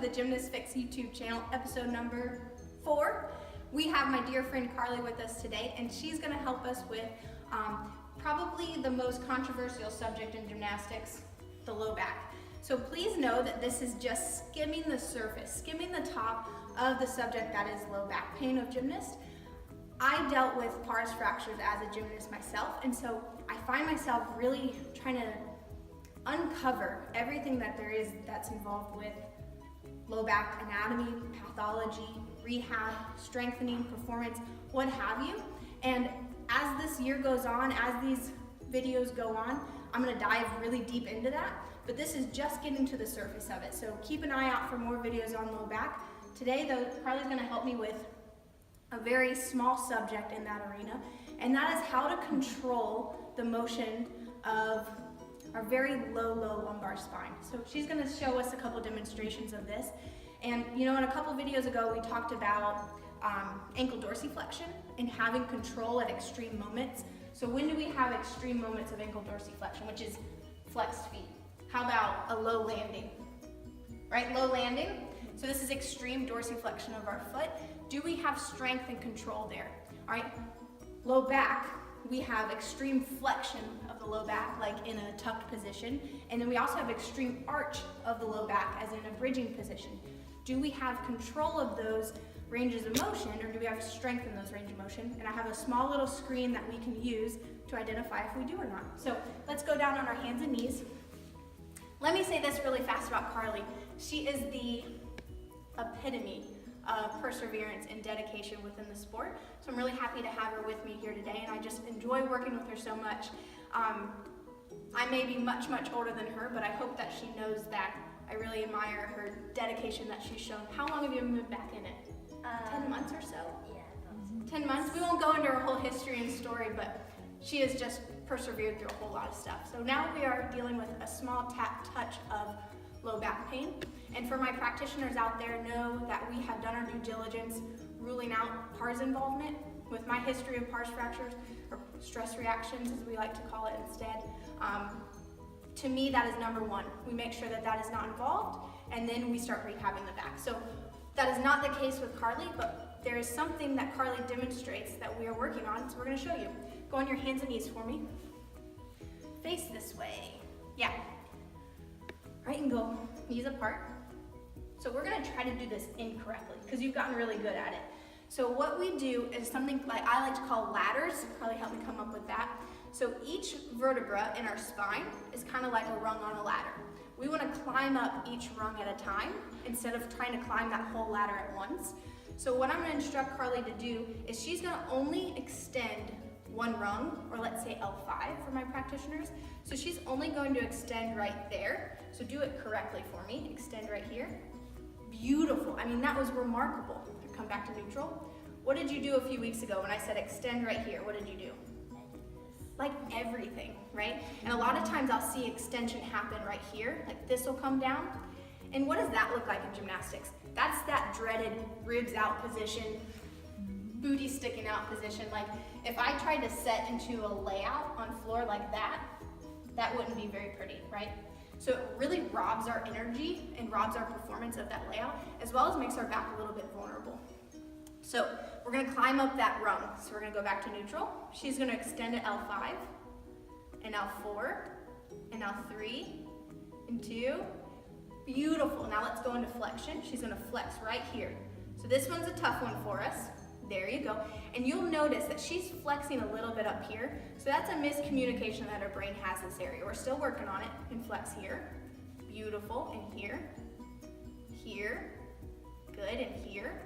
the GymnastFix YouTube channel, episode number 4. We have my dear friend Carly with us today, and she's going to help us with probably the most controversial subject in gymnastics, the low back. So please know that this is just skimming the surface, skimming the top of the subject that is low back pain of gymnasts. I dealt with pars fractures as a gymnast myself, and so I find myself really trying to uncover everything that there is that's involved with low back anatomy, pathology, rehab, strengthening, performance, what have you. And as this year goes on, as these videos go on, I'm gonna dive really deep into that, but this is just getting to the surface of it. So keep an eye out for more videos on low back. Today though, Carly's gonna help me with a very small subject in that arena, and that is how to control the motion of our very low lumbar spine. So she's gonna show us a couple demonstrations of this. And you know, in a couple videos ago, we talked about ankle dorsiflexion and having control at extreme moments. So when do we have extreme moments of ankle dorsiflexion, which is flexed feet? How about a low landing, right? Low landing. So this is extreme dorsiflexion of our foot. Do we have strength and control there? All right, low back, we have extreme flexion of the low back, like in a tucked position. And then we also have extreme arch of the low back as in a bridging position. Do we have control of those ranges of motion, or do we have strength in those ranges of motion? And I have a small little screen that we can use to identify if we do or not. So let's go down on our hands and knees. Let me say this really fast about Carly. She is the epitome of perseverance and dedication within the sport. So I'm really happy to have her with me here today, and I just enjoy working with her so much. I may be much older than her, but I hope that she knows that I really admire her dedication that she's shown. How long have you been back in it? 10 months or so? Yeah, 10 months. We won't go into her whole history and story, but she has just persevered through a whole lot of stuff. So now we are dealing with a small touch of low back pain. And for my practitioners out there, know that we have done our due diligence ruling out pars involvement. With my history of pars fractures, or stress reactions as we like to call it instead, to me that is number one. We make sure that that is not involved, and then we start rehabbing the back. So that is not the case with Carly, but there is something that Carly demonstrates that we are working on, so we're gonna show you. Go on your hands and knees for me. Face this way. Yeah. Right, and go knees apart. So we're gonna try to do this incorrectly because you've gotten really good at it. So what we do is something like I like to call ladders. Carly helped me come up with that. So each vertebra in our spine is kind of like a rung on a ladder. We want to climb up each rung at a time instead of trying to climb that whole ladder at once. So what I'm going to instruct Carly to do is she's going to only extend one rung, or let's say L5 for my practitioners. So she's only going to extend right there. So do it correctly for me. Extend right here. Beautiful. I mean, that was remarkable. Come back to neutral. What did you do a few weeks ago when I said extend right here? What did you do? Like everything, right? And a lot of times I'll see extension happen right here, like this will come down. And what does that look like in gymnastics? That's that dreaded ribs out position, booty sticking out position. Like if I tried to set into a layout on floor like that, that wouldn't be very pretty, right? So it really robs our energy and robs our performance of that layout, as well as makes our back a little bit vulnerable. So we're gonna climb up that rung. So we're gonna go back to neutral. She's gonna extend to L5, and L4, and L3, and 2. Beautiful. Now let's go into flexion. She's gonna flex right here. So this one's a tough one for us. There you go. And you'll notice that she's flexing a little bit up here. So that's a miscommunication that her brain has this area. We're still working on it. And flex here. Beautiful. And here. Here. Good. And here.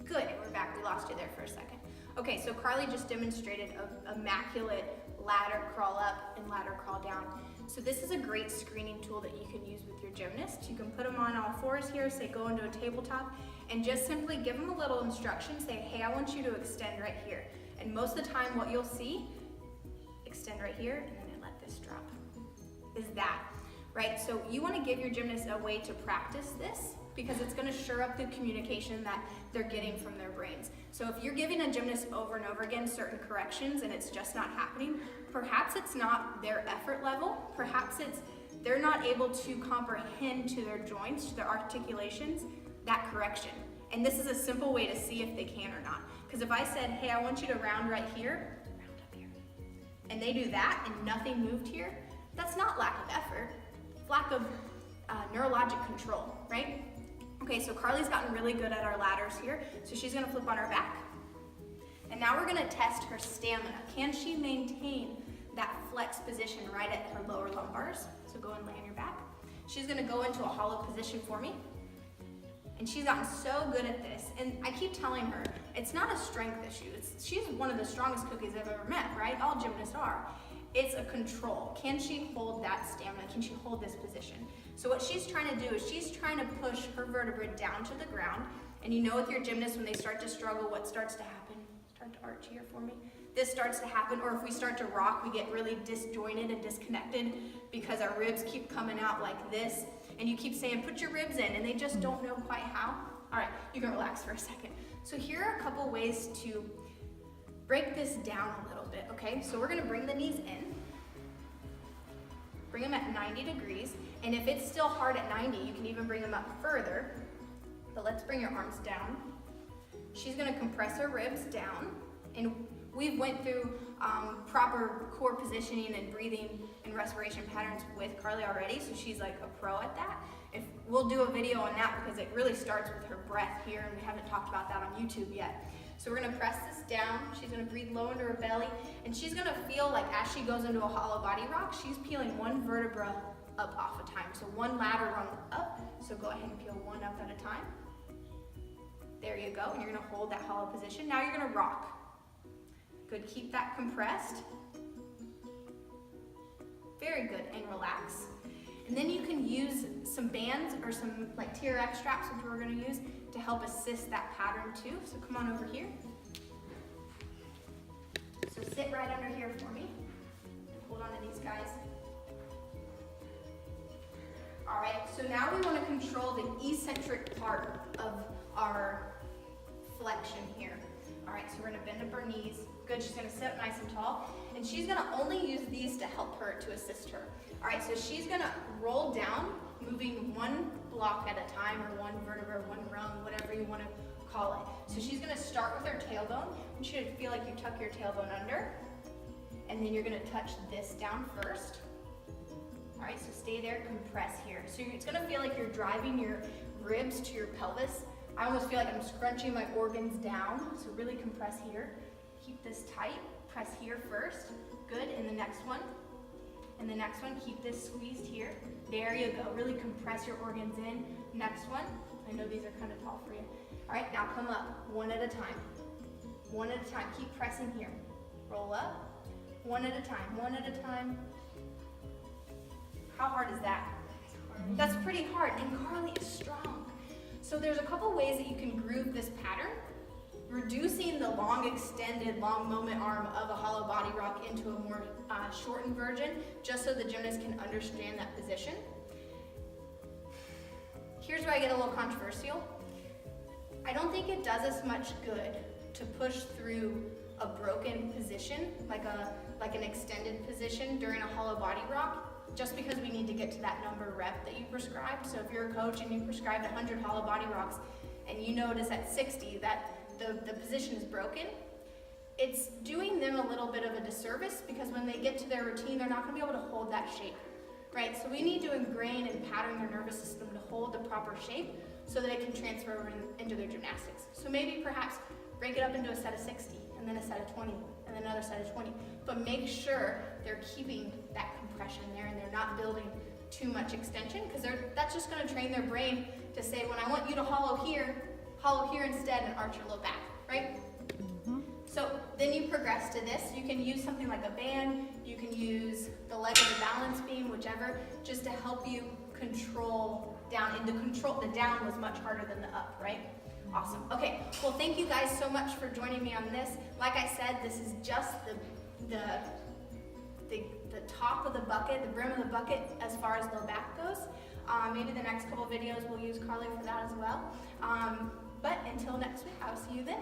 Good. And we're back. We lost you there for a second. Okay, so Carly just demonstrated an immaculate ladder crawl up and ladder crawl down. So this is a great screening tool that you can use with your gymnast. You can put them on all fours here, say go into a tabletop, and just simply give them a little instruction, say, hey, I want you to extend right here. And most of the time what you'll see, extend right here, and then let this drop, is that, right? So you wanna give your gymnast a way to practice this, because it's gonna shore up the communication that they're getting from their brains. So if you're giving a gymnast over and over again certain corrections and it's just not happening, perhaps it's not their effort level, perhaps it's they're not able to comprehend to their joints, to their articulations, that correction. And this is a simple way to see if they can or not. Because if I said, hey, I want you to round right here, round up here, and they do that and nothing moved here, that's not lack of effort, it's lack of neurologic control, right? Okay, so Carly's gotten really good at our ladders here, so she's gonna flip on her back. And now we're gonna test her stamina. Can she maintain that flex position right at her lower lumbars? So go and lay on your back. She's gonna go into a hollow position for me. And she's gotten so good at this. And I keep telling her, it's not a strength issue. She's one of the strongest cookies I've ever met, right? All gymnasts are. It's a control. Can she hold that stamina? Can she hold this position? So what she's trying to do is she's trying to push her vertebrae down to the ground. And you know with your gymnasts, when they start to struggle, what starts to happen? Start to arch here for me. This starts to happen, or if we start to rock, we get really disjointed and disconnected because our ribs keep coming out like this. And you keep saying, put your ribs in, and they just don't know quite how. All right, you can relax for a second. So here are a couple ways to break this down a little bit, okay? So we're gonna bring the knees in, bring them at 90 degrees, and if it's still hard at 90, you can even bring them up further, but let's bring your arms down. She's gonna compress her ribs down, and we've went through proper core positioning and breathing and respiration patterns with Carly already, so she's like a pro at that. We'll do a video on that because it really starts with her breath here, and we haven't talked about that on YouTube yet. So we're gonna press this down. She's gonna breathe low into her belly, and she's gonna feel like as she goes into a hollow body rock, she's peeling one vertebra up off a time. So one ladder rung up, so go ahead and peel one up at a time. There you go, and you're gonna hold that hollow position. Now you're gonna rock. Good, keep that compressed. Very good, and relax. And then you can use some bands or some like TRX straps, which we're gonna use to help assist that pattern too. So come on over here. So sit right under here for me. Hold on to these guys. All right, so now we wanna control the eccentric part of our flexion here. All right, so we're gonna bend up our knees. Good, she's gonna sit nice and tall. And she's gonna only use these to help her, to assist her. All right, so she's gonna roll down, moving one block at a time, or one vertebra, one rung, whatever you wanna call it. So she's gonna start with her tailbone. You should feel like you tuck your tailbone under. And then you're gonna touch this down first. All right, so stay there, compress here. So it's gonna feel like you're driving your ribs to your pelvis. I almost feel like I'm scrunching my organs down, so really compress here. Keep this tight, press here first. Good, and the next one. And the next one, keep this squeezed here. There you go, really compress your organs in. Next one, I know these are kind of tall for you. All right, now come up, one at a time. One at a time, keep pressing here. Roll up, one at a time, one at a time. How hard is that? That's pretty hard, and Carly is strong. So there's a couple ways that you can groove this pattern, reducing the long extended, long moment arm of a hollow body rock into a more shortened version, just so the gymnast can understand that position. Here's where I get a little controversial. I don't think it does us much good to push through a broken position, like an extended position during a hollow body rock, just because we need to get to that number rep that you prescribed. So if you're a coach and you prescribed 100 hollow body rocks and you notice at 60 that the position is broken, it's doing them a little bit of a disservice, because when they get to their routine, they're not gonna be able to hold that shape, right? So we need to ingrain and pattern their nervous system to hold the proper shape so that it can transfer over into their gymnastics. So maybe perhaps break it up into a set of 60, and then a set of 20, and then another set of 20, but make sure they're keeping that compression there and they're not building too much extension, because that's just gonna train their brain to say, when I want you to hollow here instead and arch your low back, right? So then you progress to this. You can use something like a band, you can use the leg of the balance beam, whichever, just to help you control down. And the down was much harder than the up, right? Awesome. Okay, well, thank you guys so much for joining me on this. Like I said, this is just the top of the bucket, the brim of the bucket as far as low back goes. Maybe the next couple videos we'll use Carly for that as well. But until next week, I'll see you then.